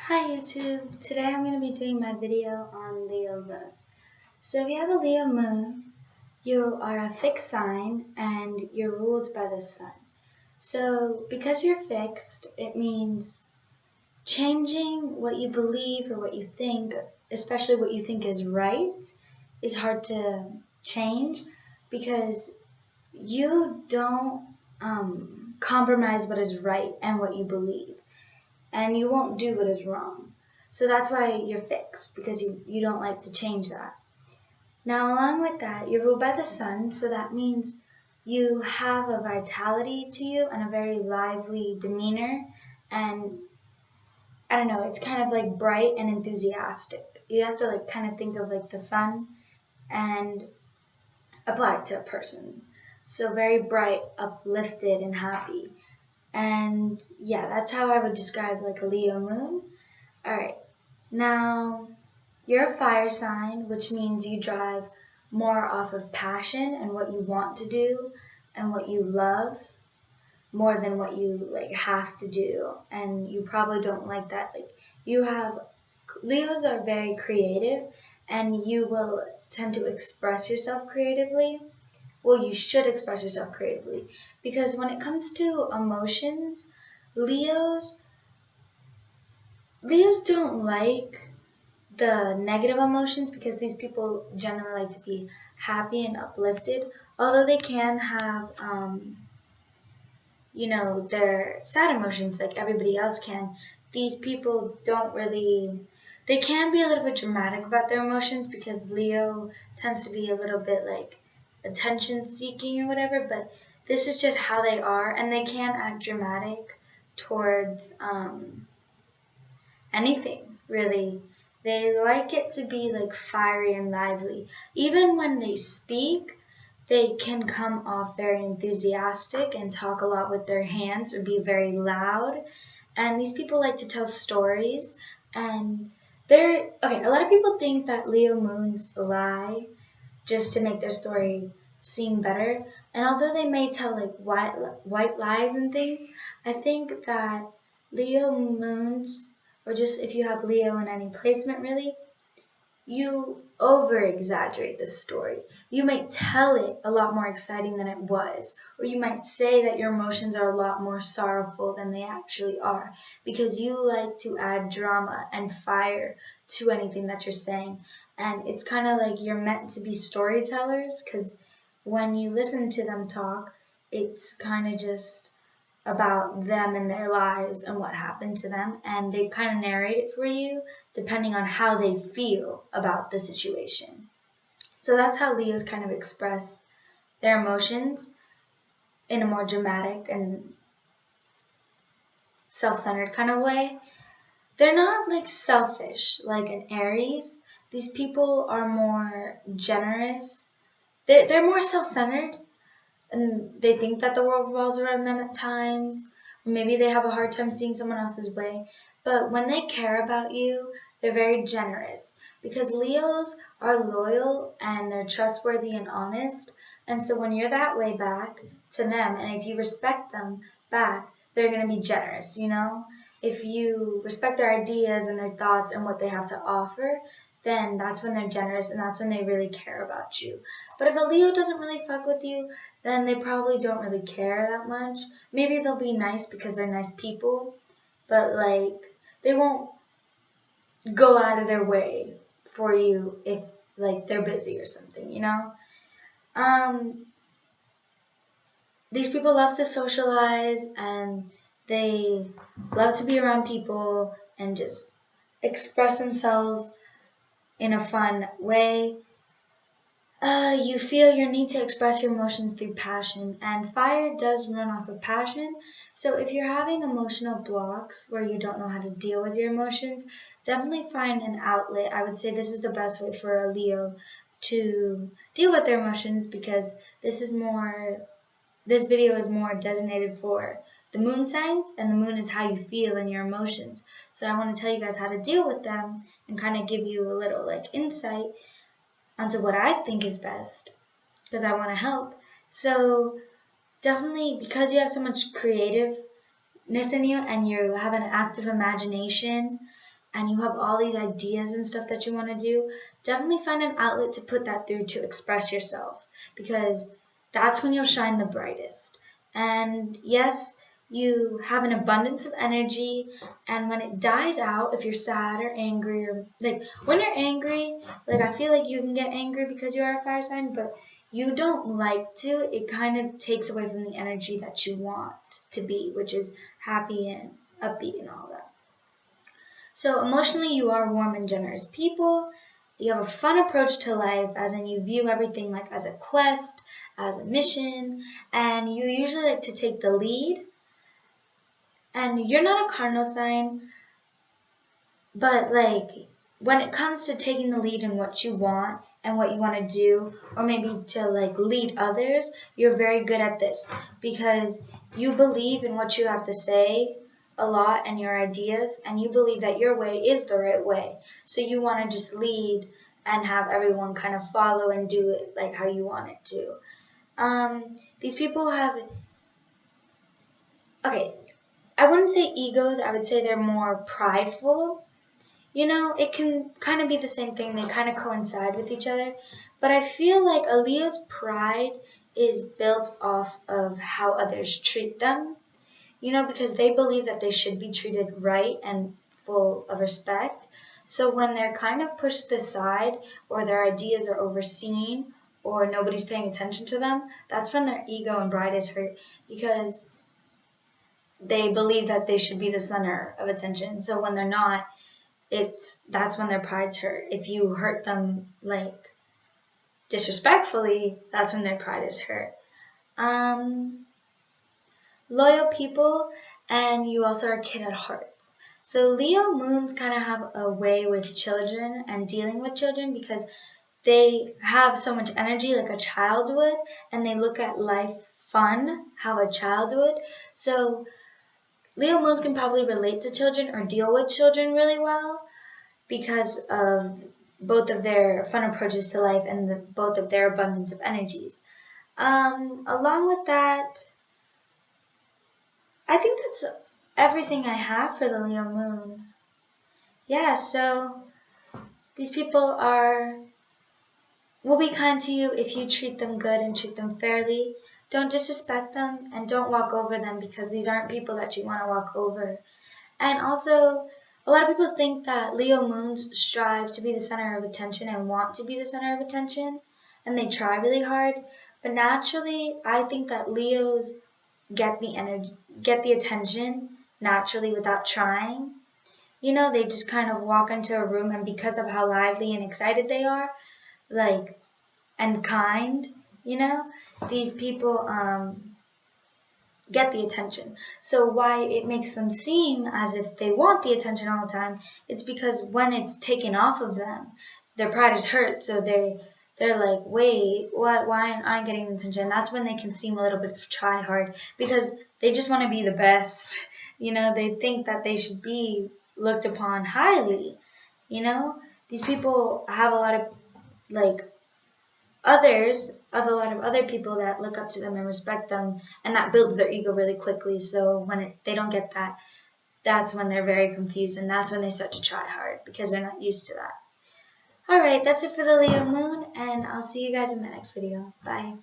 Hi YouTube, today I'm going to be doing my video on Leo moon. So if you have a Leo moon, you are a fixed sign and you're ruled by the sun. So because you're fixed, it means changing what you believe or what you think, especially what you think is right, is hard to change because you don't compromise what is right and what you believe. And you won't do what is wrong. So that's why you're fixed, because you don't like to change that. Now, along with that, you're ruled by the sun, so that means you have a vitality to you and a very lively demeanor. And I don't know, it's kind of like bright and enthusiastic. You have to kind of think of the sun and apply it to a person. So very bright, uplifted, and happy. And yeah, that's how I would describe a Leo moon. Alright, now you're a fire sign, which means you drive more off of passion and what you want to do and what you love more than what you have to do. And you probably don't like that. Leos are very creative and you will tend to express yourself creatively. Well, you should express yourself creatively because when it comes to emotions, Leos don't like the negative emotions because these people generally like to be happy and uplifted. Although they can have, their sad emotions like everybody else can, these people don't really. They can be a little bit dramatic about their emotions because Leo tends to be a little bit attention seeking or whatever, but this is just how they are, and they can act dramatic towards anything, really. They like it to be fiery and lively. Even when they speak, they can come off very enthusiastic and talk a lot with their hands or be very loud. And these people like to tell stories. And a lot of people think that Leo moons lie just to make their story seem better. And although they may tell white lies and things, I think that Leo moons, or just if you have Leo in any placement really, you over exaggerate the story. You might tell it a lot more exciting than it was, or you might say that your emotions are a lot more sorrowful than they actually are, because you like to add drama and fire to anything that you're saying. And it's kind of like you're meant to be storytellers, because when you listen to them talk, it's kind of just about them and their lives and what happened to them, and they kind of narrate it for you depending on how they feel about the situation. So that's how Leos kind of express their emotions in a more dramatic and self-centered kind of way. They're not selfish like an Aries. These people are more generous. They're more self-centered, and they think that the world revolves around them at times. Maybe they have a hard time seeing someone else's way. But when they care about you, they're very generous. Because Leos are loyal and they're trustworthy and honest. And so when you're that way back to them, and if you respect them back, they're going to be generous, If you respect their ideas and their thoughts and what they have to offer, then that's when they're generous and that's when they really care about you. But if a Leo doesn't really fuck with you, then they probably don't really care that much. Maybe they'll be nice because they're nice people, but they won't go out of their way for you if they're busy or something, These people love to socialize and they love to be around people and just express themselves in a fun way. You feel your need to express your emotions through passion, and fire does run off of passion. So if you're having emotional blocks where you don't know how to deal with your emotions, definitely find an outlet. I would say this is the best way for a Leo to deal with their emotions, because this video is more designated for the moon signs, and the moon is how you feel and your emotions. So I want to tell you guys how to deal with them and kind of give you a little insight onto what I think is best, because I want to help. So definitely, because you have so much creativeness in you and you have an active imagination and you have all these ideas and stuff that you want to do, definitely find an outlet to put that through to express yourself, because that's when you'll shine the brightest. And yes, you have an abundance of energy, and when it dies out, if you're sad or angry, or like when you're angry, like I feel like you can get angry because you are a fire sign, but you don't like to, it kind of takes away from the energy that you want to be, which is happy and upbeat and all that. So emotionally, you are warm and generous people. You have a fun approach to life, as in you view everything like as a quest, as a mission, and you usually like to take the lead. And you're not a cardinal sign, but like when it comes to taking the lead in what you want and what you want to do, or maybe to like lead others, you're very good at this because you believe in what you have to say a lot and your ideas, and you believe that your way is the right way. So you want to just lead and have everyone kind of follow and do it like how you want it to. These people have, okay, I wouldn't say egos, I would say they're more prideful. You know, it can kind of be the same thing. They kind of coincide with each other. But I feel like a Leo's pride is built off of how others treat them. You know, because they believe that they should be treated right and full of respect. So when they're kind of pushed aside, or their ideas are overseen, or nobody's paying attention to them, that's when their ego and pride is hurt, because they believe that they should be the center of attention. So when they're not, that's when their pride's hurt. If you hurt them like disrespectfully, that's when their pride is hurt. Loyal people, and you also are a kid at heart. So Leo moons kind of have a way with children and dealing with children, because they have so much energy like a child would, and they look at life fun how a child would. So Leo moons can probably relate to children or deal with children really well, because of both of their fun approaches to life and both of their abundance of energies. Along with that, I think that's everything I have for the Leo moon. Yeah, so these people will be kind to you if you treat them good and treat them fairly. Don't disrespect them, and don't walk over them, because these aren't people that you want to walk over. And also, a lot of people think that Leo moons strive to be the center of attention and want to be the center of attention, and they try really hard. But naturally, I think that Leos get the attention naturally without trying. You know, they just kind of walk into a room, and because of how lively and excited they are, like, and kind, you know, these people get the attention. So why it makes them seem as if they want the attention all the time, it's because when it's taken off of them, their pride is hurt, so they're like, wait, what? Why aren't I getting the attention? That's when they can seem a little bit of try hard, because they just want to be the best. You know, they think that they should be looked upon highly. You know, these people have a lot of like a lot of other people that look up to them and respect them, and that builds their ego really quickly. So when they don't get that, that's when they're very confused, and that's when they start to try hard, because they're not used to that. Alright, that's it for the Leo moon, and I'll see you guys in my next video. Bye.